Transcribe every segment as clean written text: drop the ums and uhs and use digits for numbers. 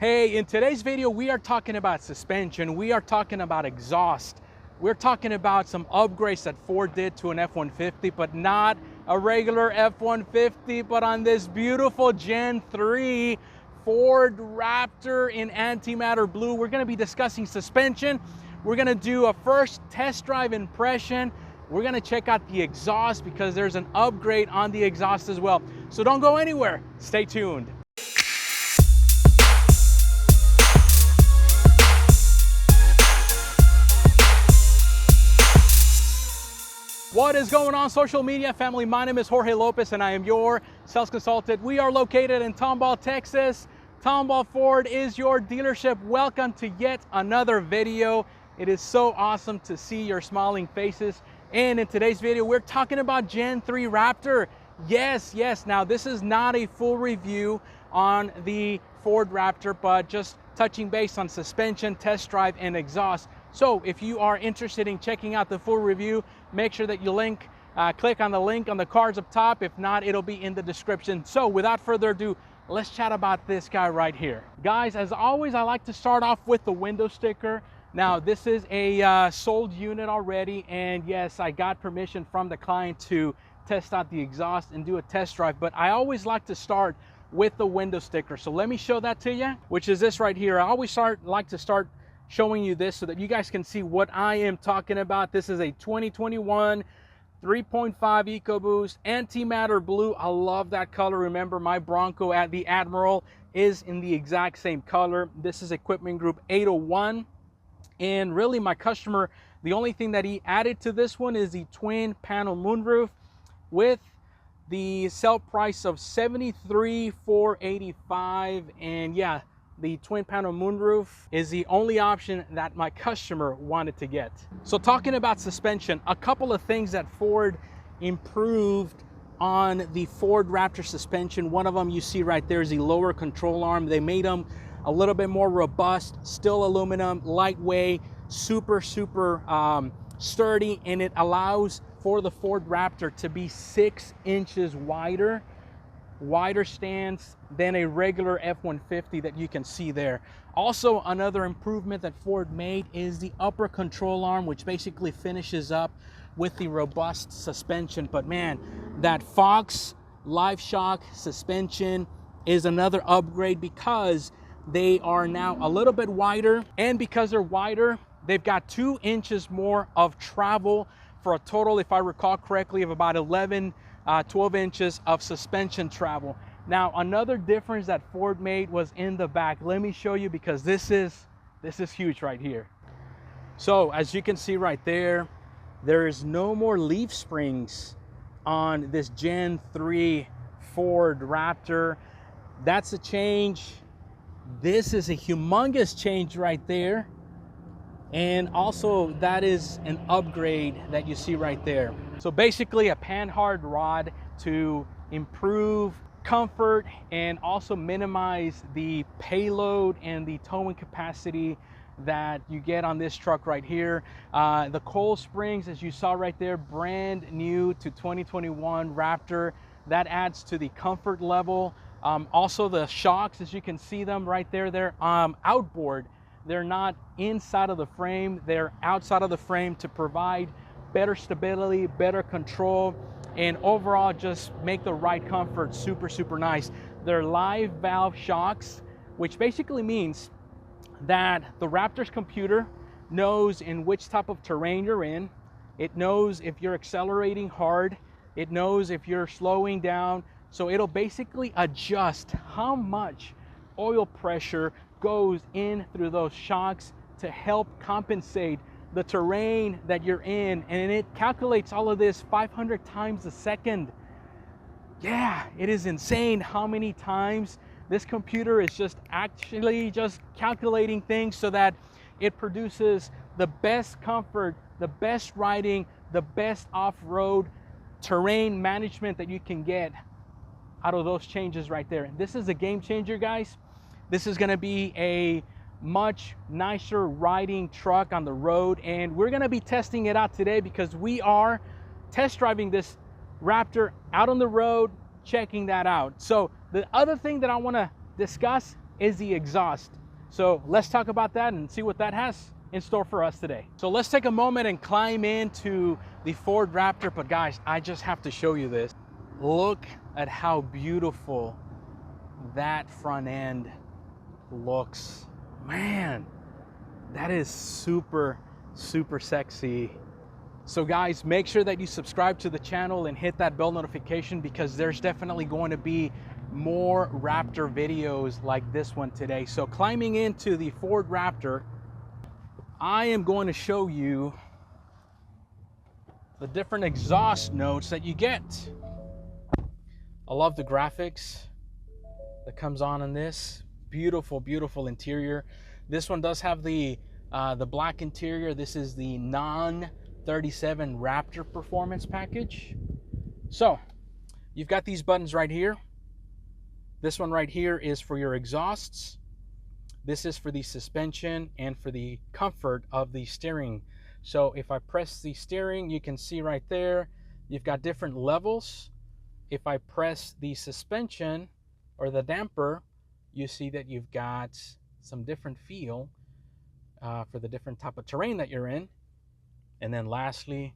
Hey, in today's video, we are talking about suspension. We are talking about exhaust. We're talking about some upgrades that Ford did to an F-150, but not a regular F-150, but on this beautiful Gen 3 Ford Raptor in antimatter blue. We're gonna be discussing suspension. We're gonna do a first test drive impression. We're gonna check out the exhaust because there's an upgrade on the exhaust as well. So don't go anywhere, stay tuned. What is going on, social media family? My name is Jorge Lopez and I am your sales consultant. We are located in Tomball, Texas. Tomball Ford is your dealership. Welcome to yet another video. It is so awesome to see your smiling faces. And in today's video, we're talking about Gen 3 Raptor. Yes. Now, this is not a full review on the Ford Raptor, but just touching base on suspension, test drive, and exhaust. So if you are interested in checking out the full review, make sure that you click on the link on the cards up top. If not, it'll be in the description. So without further ado, let's chat about this guy right here. Guys, as always, I like to start off with the window sticker. Now, this is a sold unit already, and yes, I got permission from the client to test out the exhaust and do a test drive, but I always like to start with the window sticker. So let me show that to you, which is this right here. I always like to start showing you this so that you guys can see what I am talking about. This is a 2021 3.5 EcoBoost antimatter blue. I love that color. Remember, my Bronco at the Admiral is in the exact same color. This is equipment group 801. And really, my customer, the only thing that he added to this one is the twin panel moonroof with the sale price of $73,485. And yeah, the twin panel moonroof is the only option that my customer wanted to get. So talking about suspension, a couple of things that Ford improved on the Ford Raptor suspension. One of them you see right there is the lower control arm. They made them a little bit more robust, still aluminum, lightweight, super sturdy, and it allows for the Ford Raptor to be 6 inches wider stance than a regular F-150 that you can see there. Also, another improvement that Ford made is the upper control arm, which basically finishes up with the robust suspension. But man, that Fox Live Shock suspension is another upgrade because they are now a little bit wider, and because they're wider, they've got 2 inches more of travel for a total, if I recall correctly, of about 12 inches of suspension travel. Now, another difference that Ford made was in the back. Let me show you, because this is huge right here. So as you can see right there, there is no more leaf springs on this Gen 3 Ford Raptor. That's a change. This is a humongous change right there. And also, that is an upgrade that you see right there. So basically a panhard rod to improve comfort and also minimize the payload and the towing capacity that you get on this truck right here. The coil springs, as you saw right there, brand new to 2021 Raptor. That adds to the comfort level. Also the shocks, as you can see them right there, they're outboard. They're not inside of the frame, they're outside of the frame to provide better stability, better control, and overall just make the ride comfort super nice. They're live valve shocks, which basically means that the Raptor's computer knows in which type of terrain you're in. It knows if you're accelerating hard. It knows if you're slowing down. So it'll basically adjust how much oil pressure goes in through those shocks to help compensate the terrain that you're in, and it calculates all of this 500 times a second. Yeah, it is insane how many times this computer is just calculating things so that it produces the best comfort, the best riding, the best off-road terrain management that you can get out of those changes right there. And this is a game changer, guys. This is gonna be a much nicer riding truck on the road, and we're gonna be testing it out today because we are test driving this Raptor out on the road, checking that out. So the other thing that I wanna discuss is the exhaust. So let's talk about that and see what that has in store for us today. So let's take a moment and climb into the Ford Raptor. But guys, I just have to show you this. Look at how beautiful that front end looks. Man, that is super, super sexy. So guys, make sure that you subscribe to the channel and hit that bell notification, because there's definitely going to be more Raptor videos like this one today. So climbing into the Ford Raptor, I am going to show you the different exhaust notes that you get. I love the graphics that comes on in this. Beautiful, beautiful interior. This one does have the black interior. This is the non-37 Raptor Performance Package. So you've got these buttons right here. This one right here is for your exhausts. This is for the suspension and for the comfort of the steering. So if I press the steering, you can see right there, you've got different levels. If I press the suspension or the damper, you see that you've got some different feel for the different type of terrain that you're in. And then lastly,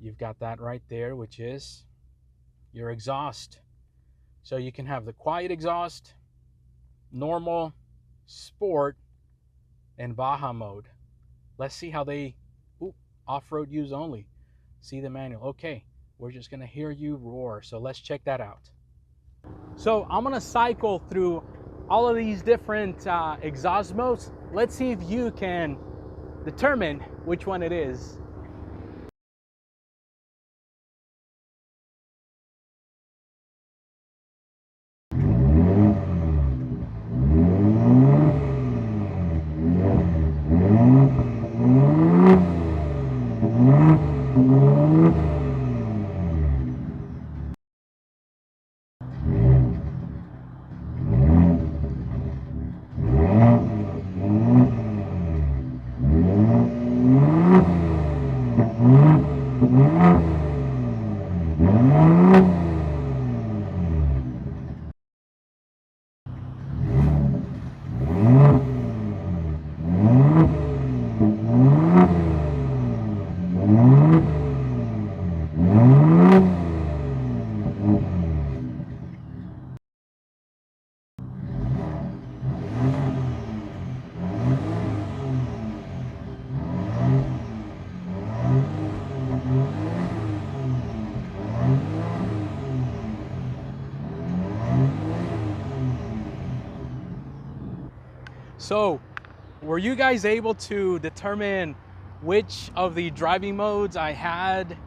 you've got that right there, which is your exhaust. So you can have the quiet exhaust, normal, sport, and Baja mode. Let's see how they, off-road use only. See the manual. Okay, we're just gonna hear you roar. So let's check that out. So I'm gonna cycle through all of these different exhaust modes. Let's see if you can determine which one it is. So, were you guys able to determine which of the driving modes I had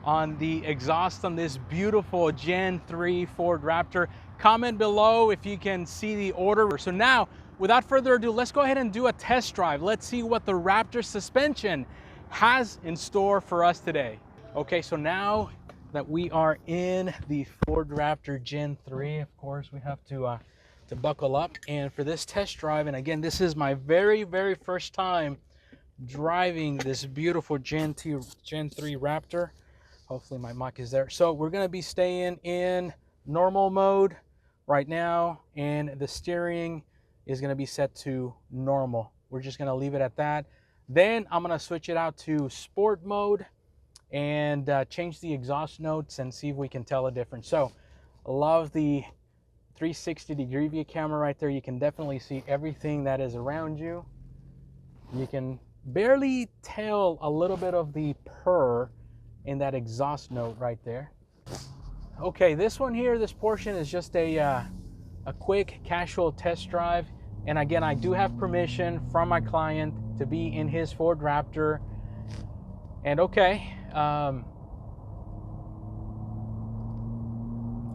on the exhaust on this beautiful Gen 3 Ford Raptor? Comment below if you can see the order. So now, without further ado, let's go ahead and do a test drive. Let's see what the Raptor suspension has in store for us today. Okay, so now that we are in the Ford Raptor Gen 3, of course, we have to buckle up. And for this test drive, and again, this is my very first time driving this beautiful Gen 3 Raptor. Hopefully my mic is there. So we're going to be staying in normal mode right now, and the steering is going to be set to normal. We're just going to leave it at that. Then I'm going to switch it out to sport mode and change the exhaust notes and see if we can tell a difference. So I love the 360-degree view camera right there. You can definitely see everything that is around you. You can barely tell a little bit of the purr in that exhaust note right there. Okay, this one here, this portion is just a quick casual test drive. And again, I do have permission from my client to be in his Ford Raptor. And okay, I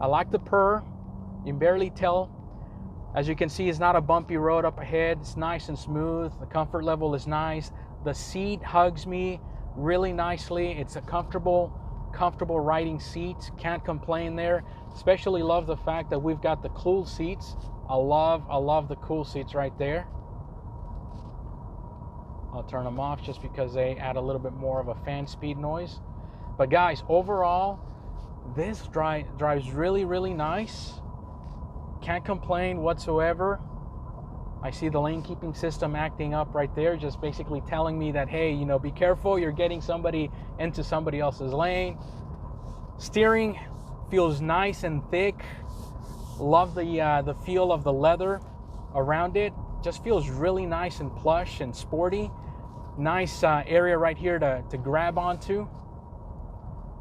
like the purr. You can barely tell. As you can see, it's not a bumpy road up ahead. It's nice and smooth. The comfort level is nice. The seat hugs me really nicely. It's a comfortable riding seat. Can't complain there. Especially love the fact that we've got the cool seats. I love the cool seats right there. I'll turn them off just because they add a little bit more of a fan speed noise. But guys, overall, this drives really nice. Can't complain whatsoever. I see the lane keeping system acting up right there, just basically telling me that, hey, you know, be careful, you're getting somebody into somebody else's lane. Steering feels nice and thick. Love the feel of the leather around it. Just feels really nice and plush and sporty. Nice area right here to grab onto.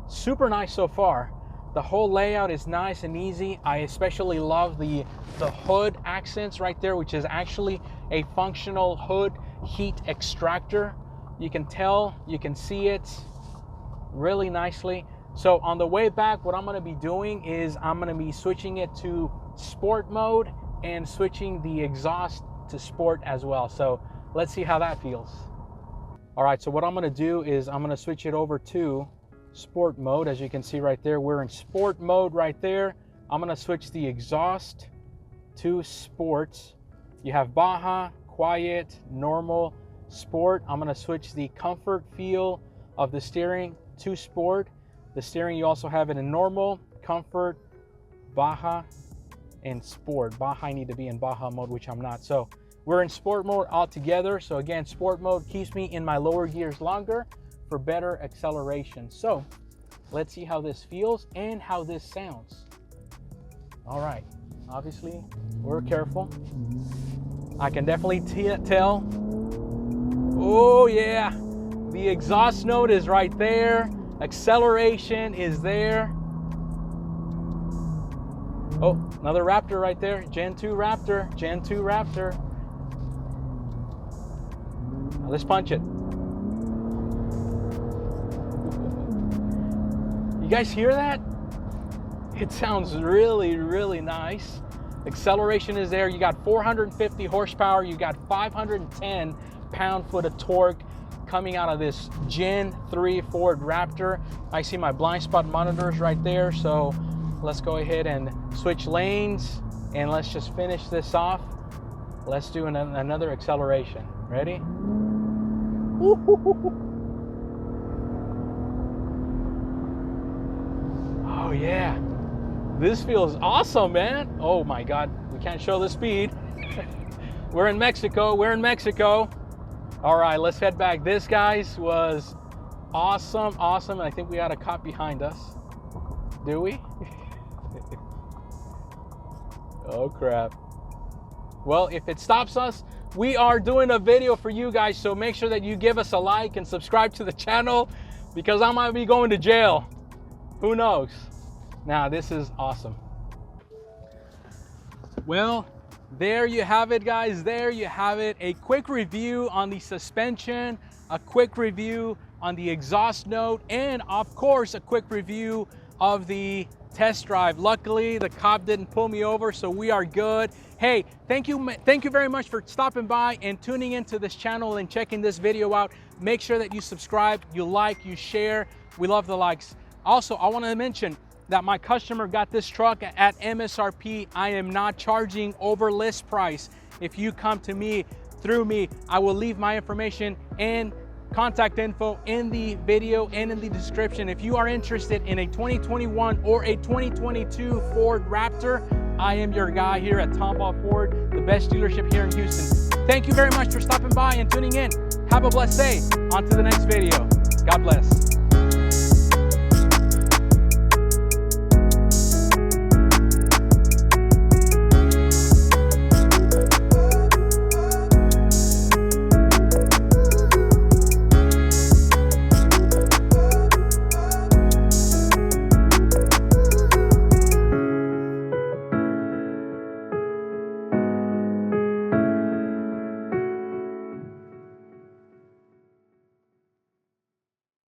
Super nice so far. The whole layout is nice and easy. I especially love the hood accents right there, which is actually a functional hood heat extractor. You can tell, you can see it really nicely. So on the way back, what I'm gonna be doing is I'm gonna be switching it to sport mode and switching the exhaust to sport as well. So let's see how that feels. All right, so what I'm gonna do is I'm gonna switch it over to sport mode. As you can see right there, we're in sport mode right there. I'm gonna switch the exhaust to sport. You have Baja, quiet, normal, sport. I'm gonna switch the comfort feel of the steering to sport. The steering, you also have it in normal, comfort, Baja, and sport. Baja, I need to be in Baja mode, which I'm not. So we're in sport mode altogether. So again, sport mode keeps me in my lower gears longer for better acceleration. So let's see how this feels and how this sounds. All right, obviously we're careful. I can definitely tell. Oh yeah, the exhaust note is right there. Acceleration is there. Oh, another Raptor right there. Gen 2 Raptor, Gen 2 Raptor. Now let's punch it. You guys hear that? It sounds really, really nice. Acceleration is there. You got 450 horsepower. You got 510 pound-foot of torque coming out of this Gen 3 Ford Raptor. I see my blind spot monitors right there. So let's go ahead and switch lanes and let's just finish this off. Let's do another acceleration. Ready? Oh yeah, this feels awesome, man. Oh my God, we can't show the speed. We're in Mexico, we're in Mexico. All right, let's head back. This, guys, was awesome, awesome. I think we got a cop behind us. Do we? Oh crap. Well, if it stops us, we are doing a video for you guys, so make sure that you give us a like and subscribe to the channel because I might be going to jail. Who knows? Now, this is awesome. Well, there you have it, guys. There you have it. A quick review on the suspension, a quick review on the exhaust note, and of course, a quick review of the test drive. Luckily, the cop didn't pull me over, so we are good. Hey, thank you very much for stopping by and tuning into this channel and checking this video out. Make sure that you subscribe, you like, you share. We love the likes. Also, I want to mention that my customer got this truck at MSRP. I am not charging over list price. If you come to me, through me, I will leave my information and contact info in the video and in the description. If you are interested in a 2021 or a 2022 Ford Raptor, I am your guy here at Tomball Ford, the best dealership here in Houston. Thank you very much for stopping by and tuning in. Have a blessed day. On to the next video. God bless.